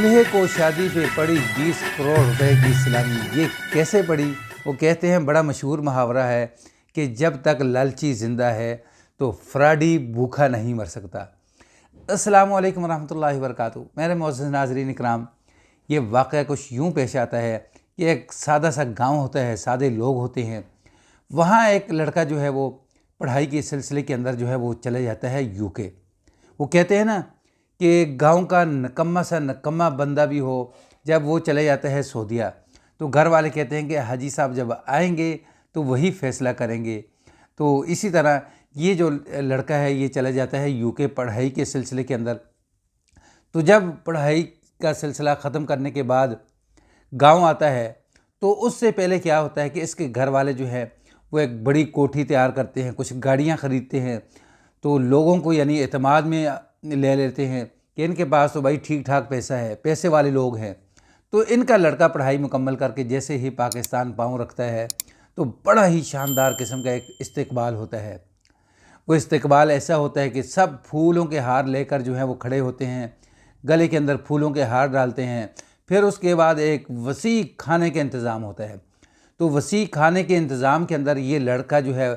दूल्हे को शादी पे पड़ी 20 करोड़ रुपए की सलामी। ये कैसे पड़ी? वो कहते हैं, बड़ा मशहूर मुहावरा है कि जब तक लालची ज़िंदा है तो फ्राडी भूखा नहीं मर सकता। अस्सलामु अलैकुम रहमतुल्लाहि व बरकातहू। मेरे मोअज़्ज़ज़ नाज़रीन इकराम, ये वाक़या कुछ यूँ पेश आता है कि एक सादा सा गांव होता है, सादे लोग होते हैं। वहाँ एक लड़का जो है वो पढ़ाई के सिलसिले के अंदर जो है वो चले जाता है यूके। वो कहते हैं ना कि गांव का नकम्मा सा नकम्मा बंदा भी हो, जब वो चले जाता है सऊदीया तो घर वाले कहते हैं कि हाजी साहब जब आएंगे तो वही फ़ैसला करेंगे। तो इसी तरह ये जो लड़का है ये चला जाता है यूके पढ़ाई के सिलसिले के अंदर। तो जब पढ़ाई का सिलसिला ख़त्म करने के बाद गांव आता है तो उससे पहले क्या होता है कि इसके घर वाले जो है वो एक बड़ी कोठी तैयार करते हैं, कुछ गाड़ियां ख़रीदते हैं। तो लोगों को यानी एतमाद में ले लेते हैं कि इनके पास तो भाई ठीक ठाक पैसा है, पैसे वाले लोग हैं। तो इनका लड़का पढ़ाई मुकम्मल करके जैसे ही पाकिस्तान पाँव रखता है तो बड़ा ही शानदार किस्म का एक इस्तकबाल होता है। वो इस्तकबाल ऐसा होता है कि सब फूलों के हार लेकर जो है वो खड़े होते हैं, गले के अंदर फूलों के हार डालते हैं। फिर उसके बाद एक वसी खाने का इंतज़ाम होता है। तो वसी खाने के इंतज़ाम के अंदर ये लड़का जो है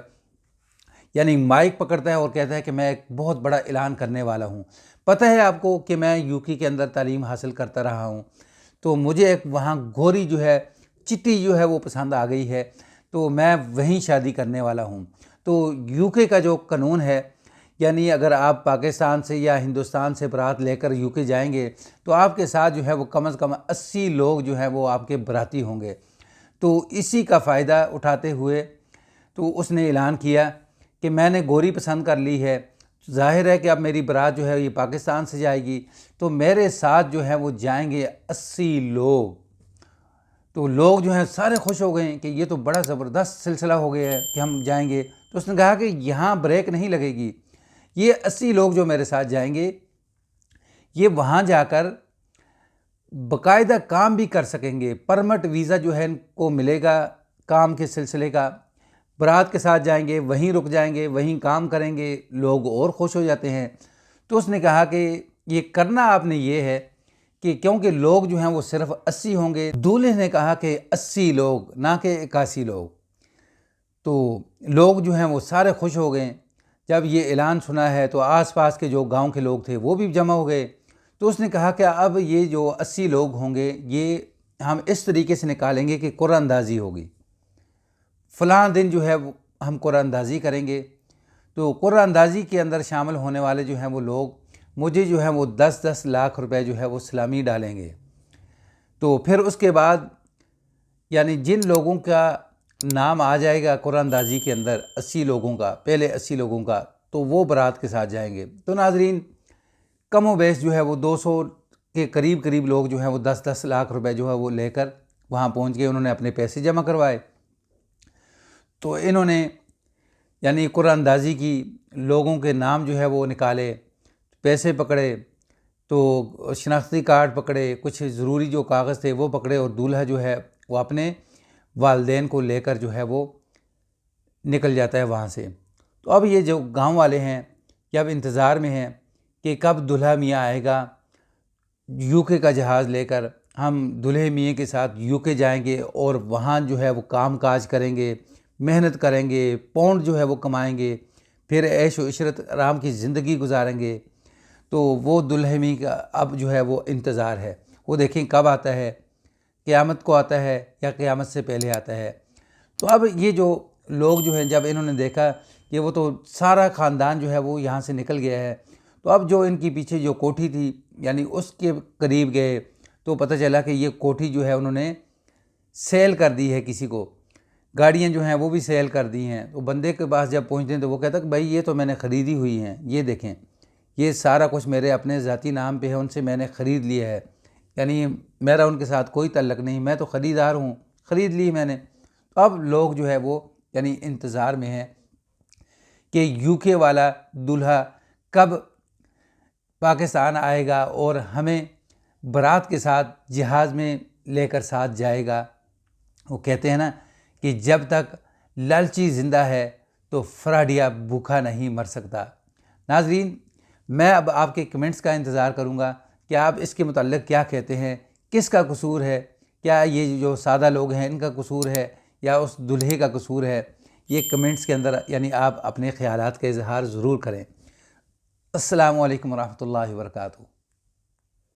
यानी माइक पकड़ता है और कहता है कि मैं एक बहुत बड़ा ऐलान करने वाला हूँ। पता है आपको कि मैं यूके के अंदर तालीम हासिल करता रहा हूँ, तो मुझे एक वहाँ गोरी जो है चिट्टी जो है वो पसंद आ गई है, तो मैं वहीं शादी करने वाला हूँ। तो यूके का जो कानून है, यानी अगर आप पाकिस्तान से या हिंदुस्तान से बारात लेकर यूके जाएंगे तो आपके साथ जो है वो कम से कम 80 लोग जो हैं वो आपके बराती होंगे। तो इसी का फ़ायदा उठाते हुए तो उसने ऐलान किया कि मैंने गोरी पसंद कर ली है, ज़ाहिर है कि अब मेरी बारात जो है ये पाकिस्तान से जाएगी, तो मेरे साथ जो है वो जाएंगे 80 लोग। तो लोग जो हैं सारे खुश हो गए कि ये तो बड़ा ज़बरदस्त सिलसिला हो गया है कि हम जाएंगे। तो उसने कहा कि यहाँ ब्रेक नहीं लगेगी, ये 80 लोग जो मेरे साथ जाएंगे ये वहाँ जाकर बाकायदा काम भी कर सकेंगे, परमिट वीज़ा जो है इनको मिलेगा काम के सिलसिले का। बारात के साथ जाएंगे, वहीं रुक जाएंगे, वहीं काम करेंगे, लोग और खुश हो जाते हैं। तो उसने कहा कि ये करना आपने ये है कि क्योंकि लोग जो हैं वो सिर्फ 80 होंगे। दूल्हे ने कहा कि 80 लोग, ना कि 81 लोग। तो लोग जो हैं वो सारे खुश हो गए। जब ये ऐलान सुना है तो आसपास के जो गांव के लोग थे वो भी जमा हो गए। तो उसने कहा कि अब ये जो 80 लोग होंगे ये हम इस तरीके से निकालेंगे कि कुरानंदाज़ी होगी, फ़लाँ दिन जो है वो हम कुरानंदाज़ी करेंगे। तो कुरानंदाज़ी के अंदर शामिल होने वाले जो हैं वो लोग मुझे जो है वो 10-10 लाख रुपए जो है वो सलामी डालेंगे। तो फिर उसके बाद यानी जिन लोगों का नाम आ जाएगा कुरानंदाज़ी के अंदर 80 लोगों का, पहले 80 लोगों का, तो वो बारात के साथ जाएंगे। तो नाजरीन, कम व बेश जो है वो 200 के करीब लोग जो हैं वो 10-10 लाख रुपए जो है वो लेकर वहाँ पहुँच गए। उन्होंने अपने पैसे जमा करवाए। तो इन्होंने यानी कुरानंदाज़ी की, लोगों के नाम जो है वो निकाले, पैसे पकड़े, तो शनाख्ती कार्ड पकड़े, कुछ ज़रूरी जो कागज़ थे वो पकड़े, और दूल्हा जो है वो अपने वालिदैन को लेकर जो है वो निकल जाता है वहाँ से। तो अब ये जो गांव वाले हैं ये अब इंतज़ार में हैं कि कब दूल्हा मियाँ आएगा यूके का जहाज़ लेकर। हम दूल्हे मियाँ के साथ यूके जाएंगे और वहाँ जो है वो काम काज करेंगे, मेहनत करेंगे, पौंड जो है वो कमाएंगे, फिर ऐश व इशरत आराम की ज़िंदगी गुजारेंगे। तो वो दूल्हे मियाँ का अब जो है वो इंतज़ार है, वो देखें कब आता है, क़यामत को आता है या क़यामत से पहले आता है। तो अब ये जो लोग जो हैं जब इन्होंने देखा कि वो तो सारा ख़ानदान जो है वो यहाँ से निकल गया है, तो अब जो इनकी पीछे जो कोठी थी यानी उसके करीब गए तो पता चला कि ये कोठी जो है उन्होंने सेल कर दी है किसी को, गाड़ियाँ जो हैं वो भी सेल कर दी हैं। तो बंदे के पास जब पहुँचते हैं तो वो कहता कि भाई ये तो मैंने ख़रीदी हुई हैं, ये देखें, ये सारा कुछ मेरे अपने ज़ाती नाम पे है, उनसे मैंने ख़रीद लिया है, यानी मेरा उनके साथ कोई तल्लक नहीं, मैं तो ख़रीदार हूँ, ख़रीद ली मैंने। तो अब लोग जो है वो यानी इंतज़ार में हैं कि यूके वाला दूल्हा कब पाकिस्तान आएगा और हमें बारात के साथ जहाज़ में लेकर साथ जाएगा। वो कहते हैं ना कि जब तक लालची ज़िंदा है तो फ्राडिया भूखा नहीं मर सकता। नाजरीन, मैं अब आपके कमेंट्स का इंतज़ार करूँगा کہ آپ اس کے متعلق کیا کہتے ہیں، کس کا قصور ہے؟ کیا یہ جو سادہ لوگ ہیں ان کا قصور ہے یا اس دلہے کا قصور ہے؟ یہ کمنٹس کے اندر یعنی آپ اپنے خیالات کا اظہار ضرور کریں۔ السلام علیکم ورحمۃ اللہ وبرکاتہ۔